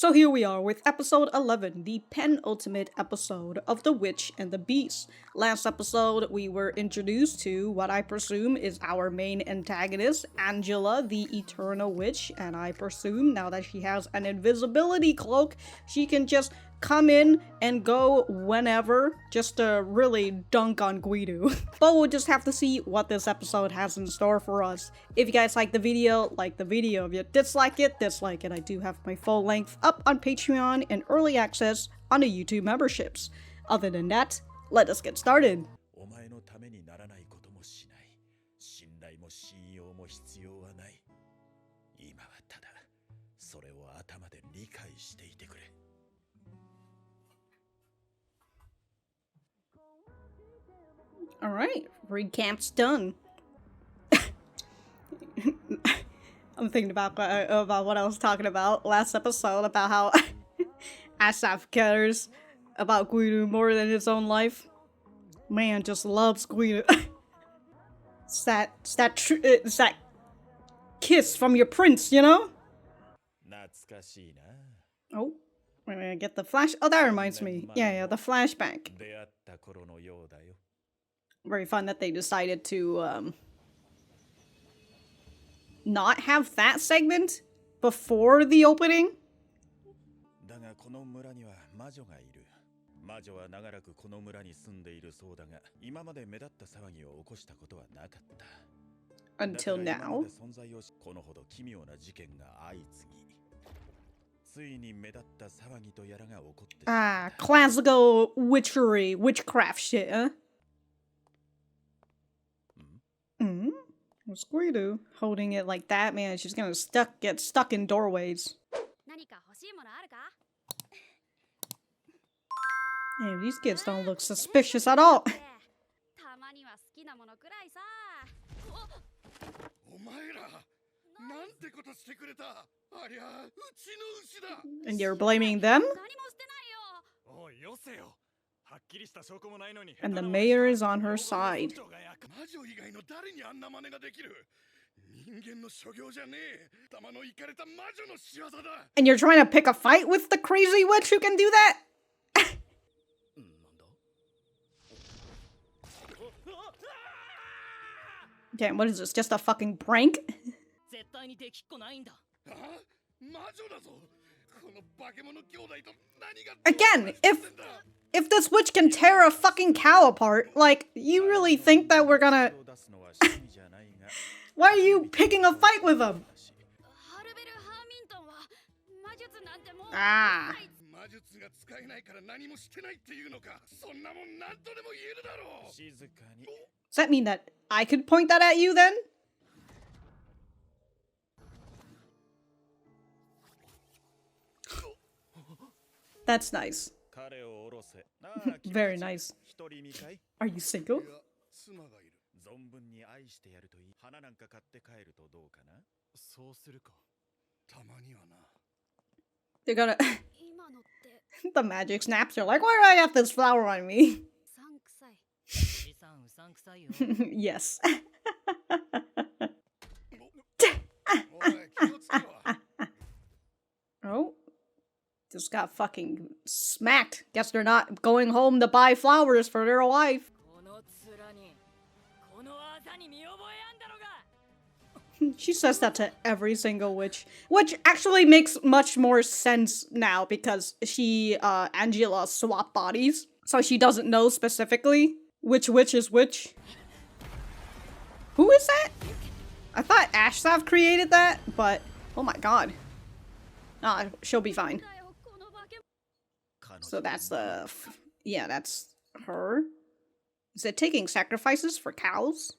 So here we are with episode 11, the penultimate episode of The Witch and the Beast. Last episode, we were introduced to what I presume is our main antagonist, Angela, the Eternal Witch, and I presume now that she has an invisibility cloak, she can just come in and go whenever, just to really dunk on Guido. But we'll just have to see what this episode has in store for us. If you guys like the video, like the video. If you dislike it, dislike it. I do have my full length up on Patreon and early access on the YouTube memberships. Other than that, let us get started. Alright, recap's done. I'm thinking about what I was talking about last episode, about how Ashsaf cares about Guido more than his own life. Man just loves Guido. It's that kiss from your prince, you know? Oh, we're gonna get the flash. Oh, that reminds me. Yeah, the flashback. Very fun that they decided to not have that segment before the opening. Until now. Ah, classical witchery, witchcraft shit, huh? What's Guido holding it like that? Man, she's gonna get stuck in doorways. Hey, these kids don't look suspicious at all. And you're blaming them? And the mayor is on her side. And you're trying to pick a fight with the crazy witch who can do that? Damn, what is this? Just a fucking prank? Again, if this witch can tear a fucking cow apart, like, you really think that we're gonna... Why are you picking a fight with them? Ah. Does that mean that I could point that at you then? That's nice. Very nice. Are you single? They're gonna... The magic snaps are like, why do I have this flower on me? Yes. Oh. Just got fucking smacked. Guess they're not going home to buy flowers for their wife. She says that to every single witch. Which actually makes much more sense now because Angela swapped bodies. So she doesn't know specifically which witch is which. Who is that? I thought Ashsaf created that, but oh my god. Ah, she'll be fine. So that's yeah, that's her. Is it taking sacrifices for cows?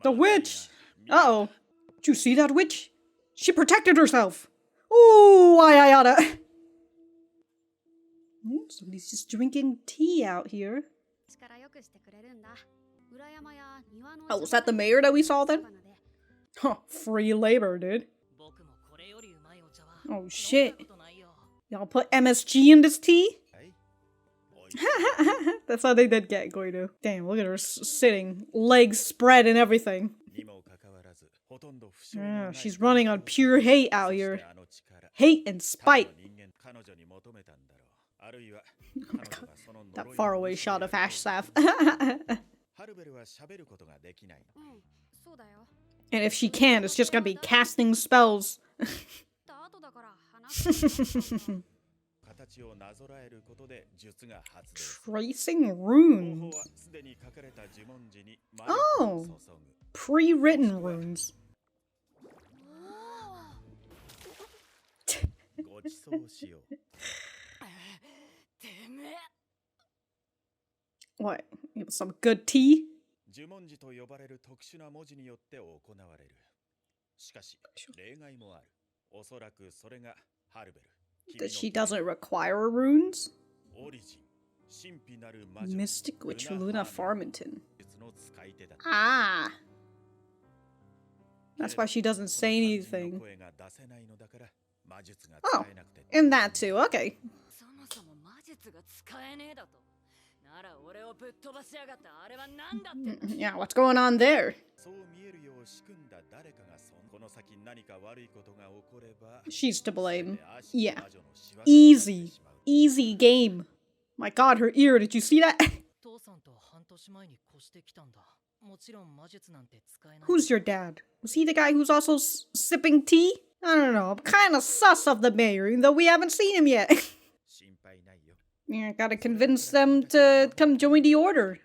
The witch! Uh-oh. Did you see that witch? She protected herself! Ooh, ayayada! Somebody's just drinking tea out here. Oh, was that the mayor that we saw then? Huh, free labor, dude. Oh shit. Y'all put MSG in this tea? That's how they did get Guido. Damn, look at her sitting. Legs spread and everything. Yeah, she's running on pure hate out here. hate and spite. That faraway shot of Ashsaf. And if she can, it's just gonna be casting spells. Tracing runes. Oh, pre-written runes. What? Some good tea? That she doesn't require runes? Mystic Witch Luna Farmington. Ah! That's why she doesn't say anything. Oh, and that too, okay. Yeah, what's going on there? She's to blame. Yeah. Easy. Easy game. My god, her ear, did you see that? Who's your dad? Was he the guy who's also sipping tea? I don't know, I'm kinda sus of the mayor, even though we haven't seen him yet. Yeah, gotta convince them to come join the order.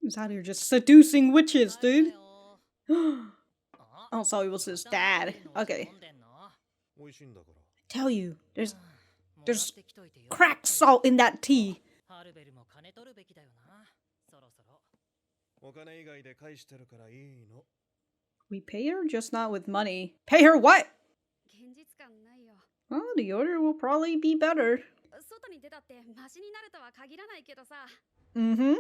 He's out here just seducing witches, dude. Oh, so it was his dad. Okay. I tell you, there's cracked salt in that tea. We pay her, just not with money. Pay her what? Well, the order will probably be better. Mm-hmm.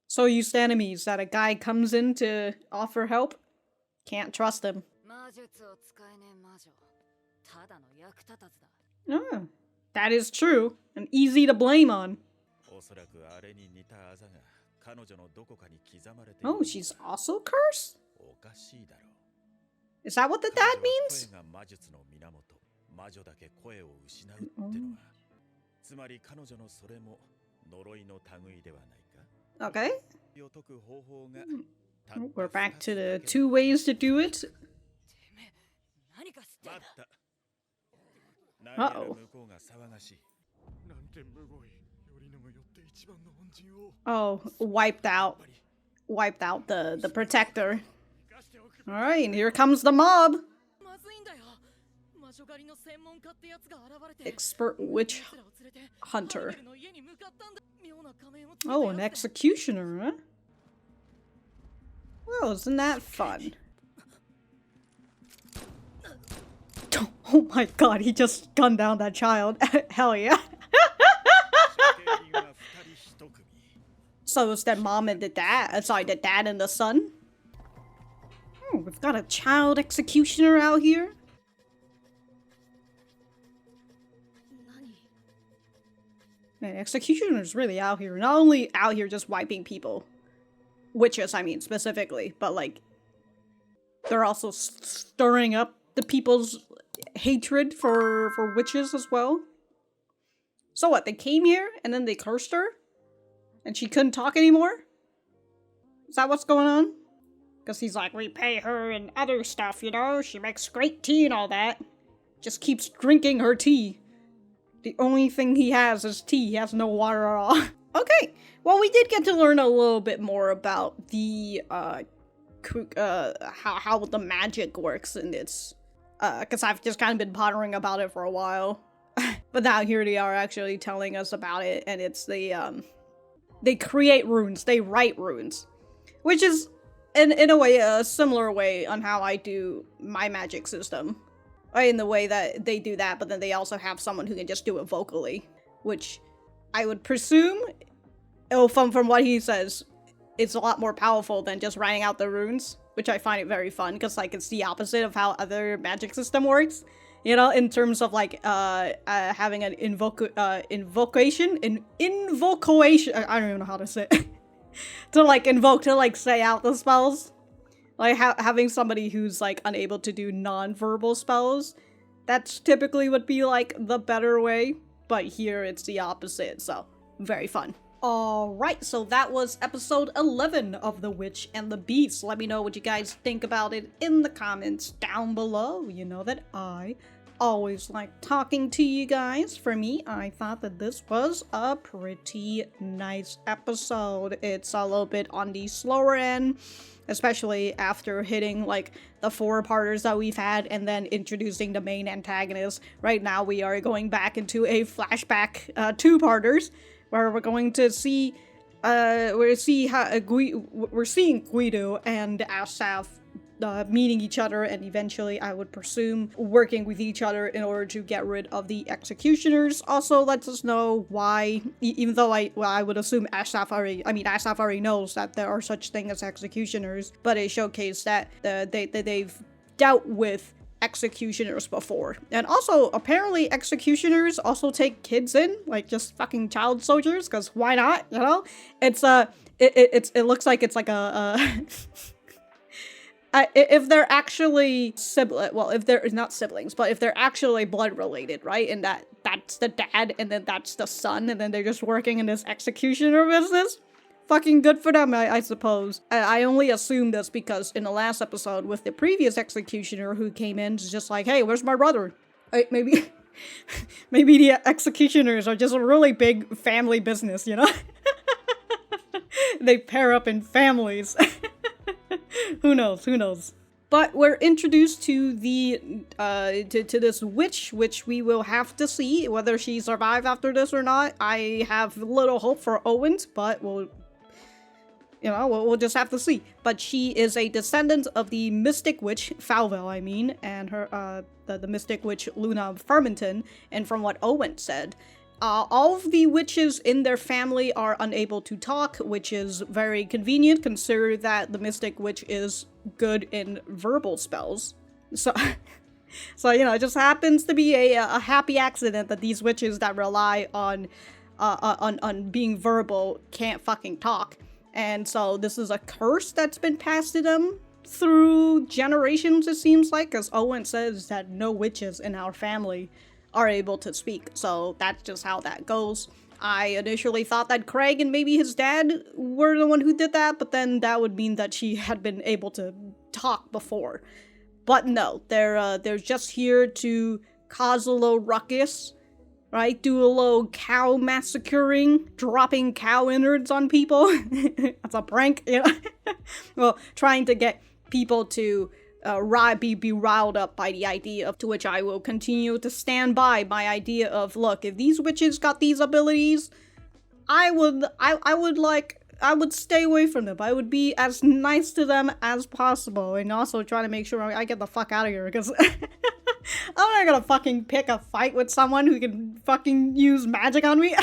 So you stand enemies that a guy comes in to offer help? Can't trust him. Oh, that is true, and easy to blame on. Oh, she's also cursed? Is that what the dad means? Okay. We're back to the 2 ways to do it. Uh-oh. Oh, wiped out the protector. Alright, and here comes the mob. Expert witch hunter. Oh, an executioner, huh? Well, isn't that fun? Oh my god, he just gunned down that child. Hell yeah. So it's that mom and the dad. Sorry, the dad and the son? Oh, we've got a child executioner out here. Man, executioner's really out here. Not only out here just wiping people. Witches, I mean, specifically. But, like, they're also stirring up the people's hatred for witches as well. So what, they came here and then they cursed her? And she couldn't talk anymore? Is that what's going on? Because he's like, we pay her and other stuff, you know? She makes great tea and all that. Just keeps drinking her tea. The only thing he has is tea. He has no water at all. Okay, well, we did get to learn a little bit more about the, how the magic works in its, because I've just kind of been pondering about it for a while. But now here they are actually telling us about it, and it's the, they create runes, they write runes. Which is, in a way, a similar way on how I do my magic system. In the way that they do that, but then they also have someone who can just do it vocally. Which I would presume, from what he says, it's a lot more powerful than just writing out the runes. Which I find it very fun, because like it's the opposite of how other magic system works. You know, in terms of like having an invocation, I don't even know how to say it. to like invoke, to like say out the spells. Like having somebody who's like unable to do non-verbal spells, that's typically would be like the better way, but here it's the opposite, so very fun. Alright, so that was episode 11 of The Witch and the Beast. Let me know what you guys think about it in the comments down below. You know that I always like talking to you guys. For me, I thought that this was a pretty nice episode. It's a little bit on the slower end, especially after hitting like the 4-parters that we've had and then introducing the main antagonist. Right now we are going back into a flashback 2-parters where we're going to see we're seeing Guido and Ashsaf meeting each other, and eventually, I would presume, working with each other in order to get rid of the executioners. Also lets us know why, even though I would assume Ashsaf already knows that there are such things as executioners, but it showcased that they've dealt with executioners before. And also, apparently executioners also take kids in, like just fucking child soldiers, because why not, you know? It's it looks like it's like a if they're actually if they're not siblings, but if they're actually blood related, right? And that's the dad and then that's the son, and then they're just working in this executioner business. Fucking good for them, I suppose. I only assume this because in the last episode with the previous executioner who came in, is just like, hey, where's my brother? Maybe the executioners are just a really big family business, you know? They pair up in families. Who knows? But we're introduced to the to this witch, which we will have to see whether she survives after this or not. I have little hope for Owens, but we'll just have to see. But she is a descendant of the mystic witch Falvel, and her the mystic witch Luna Farmington. And from what Owen said, all of the witches in their family are unable to talk, which is very convenient, considering that the mystic witch is good in verbal spells. So, it just happens to be a happy accident that these witches that rely on being verbal can't fucking talk. And so this is a curse that's been passed to them through generations, it seems like, because Owen says that no witches in our family are able to speak, so that's just how that goes. I initially thought that Craig and maybe his dad were the one who did that, but then that would mean that she had been able to talk before. But no, they're just here to cause a little ruckus, right? Do a little cow massacring, dropping cow innards on people. That's a prank, you know? Well, trying to get people to be riled up by the idea of, to which I will continue to stand by my idea of, look, if these witches got these abilities, I would stay away from them. I would be as nice to them as possible, and also try to make sure I get the fuck out of here, because I'm not gonna fucking pick a fight with someone who can fucking use magic on me.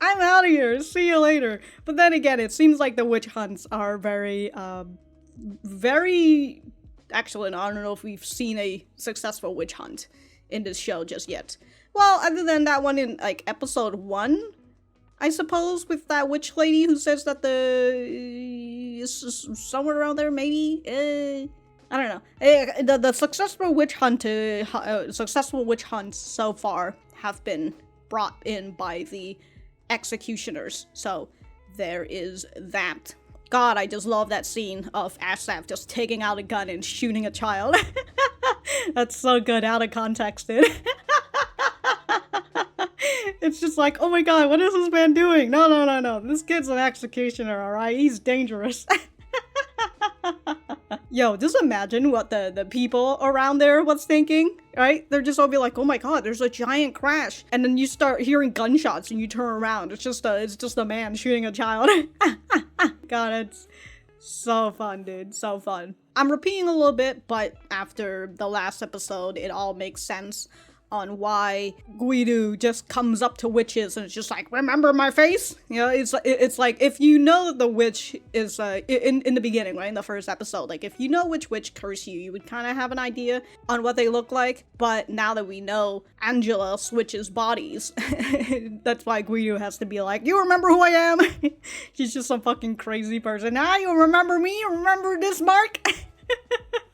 I'm out of here. See you later. But then again, it seems like the witch hunts are very actually, I don't know if we've seen a successful witch hunt in this show just yet. Well, other than that one in, like, episode 1, I suppose, with that witch lady who says that somewhere around there, maybe? I don't know. The successful witch hunts so far have been brought in by the executioners, so there is that. God, I just love that scene of Ashsaf just taking out a gun and shooting a child. That's so good, out of context, dude. It's just like, oh my god, what is this man doing? No. This kid's an executioner, alright? He's dangerous. Yo, just imagine what the people around there was thinking, right? They're just all be like, oh my god, there's a giant crash. And then you start hearing gunshots and you turn around. It's just a man shooting a child. God, it's so fun, dude. So fun. I'm repeating a little bit, but after the last episode, it all makes sense. on why Guido just comes up to witches and it's just like, remember my face? You know, it's like, if you know the witch is, in the beginning, right, in the first episode, like, if you know which witch cursed you, you would kind of have an idea on what they look like, but now that we know Angela switches bodies, that's why Guido has to be like, you remember who I am? She's just some fucking crazy person. Ah, you remember me? You remember this mark?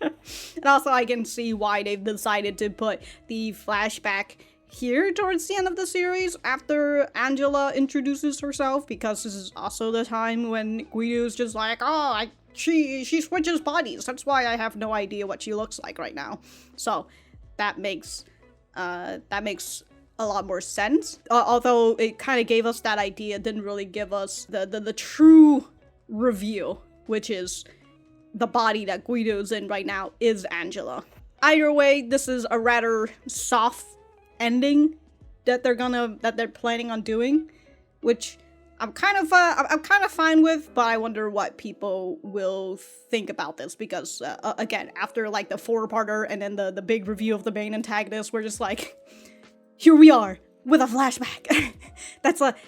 And also I can see why they've decided to put the flashback here towards the end of the series after Angela introduces herself, because this is also the time when Guido's just like, oh, she switches bodies. That's why I have no idea what she looks like right now. So that makes a lot more sense. Although it kind of gave us that idea, it didn't really give us the true reveal, which is the body that Guido's in right now is Angela. Either way, this is a rather soft ending that they're planning on doing, which I'm kind of fine with, but I wonder what people will think about this, because again, after like the 4-parter and then the big review of the main antagonist, we're just like, here we are with a flashback.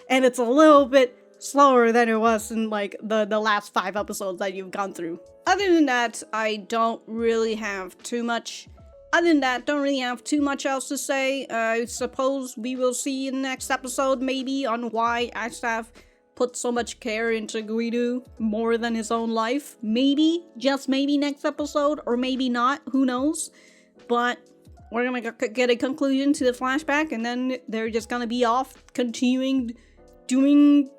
And it's a little bit slower than it was in like the last 5 episodes that you've gone through. Other than that, I don't really have too much else to say. I suppose we will see in the next episode maybe on why Ashsaf put so much care into Guido more than his own life. Maybe, just maybe next episode, or maybe not, who knows. But we're gonna get a conclusion to the flashback, and then they're just gonna be off continuing doing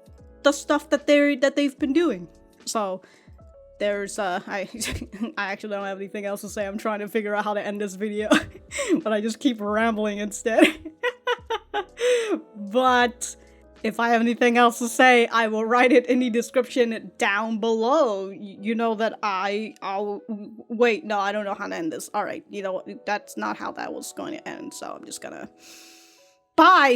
the stuff that they've been doing. So there's I actually don't have anything else to say. I'm trying to figure out how to end this video, but I just keep rambling instead. But if I have anything else to say, I will write it in the description down below. You know that I'll wait, no, I don't know how to end this. Alright, you know, that's not how that was going to end, so I'm just gonna bye!